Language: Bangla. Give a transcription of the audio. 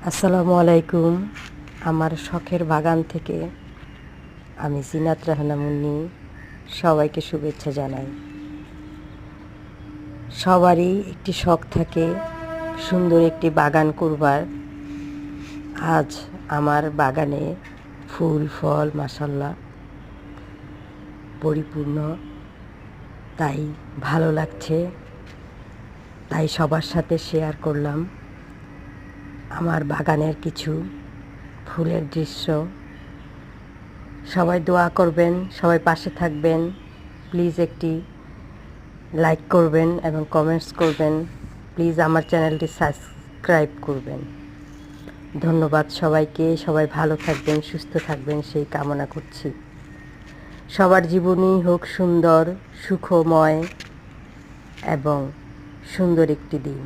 আসসালামু আলাইকুম। আমার শখের বাগান থেকে আমি জিনাত রাহানা মুন্নি সবাইকে শুভেচ্ছা জানাই। সবারই একটি শখ থাকে সুন্দর একটি বাগান করবার। আজ আমার বাগানে ফুল ফল মাশাআল্লাহ পরিপূর্ণ, তাই ভালো লাগছে, তাই সবার সাথে শেয়ার করলাম আমার বাগানের কিছু ফুলের দৃশ্য। সবাই দোয়া করবেন, সবাই পাশে থাকবেন, প্লিজ একটি লাইক করবেন এবং কমেন্টস করবেন, প্লিজ আমার চ্যানেলটি সাবস্ক্রাইব করবেন। ধন্যবাদ সবাইকে। সবাই ভালো থাকবেন, সুস্থ থাকবেন সেই কামনা করছি। সবার জীবনই হোক সুন্দর, সুখময় এবং সুন্দর একটি দিন।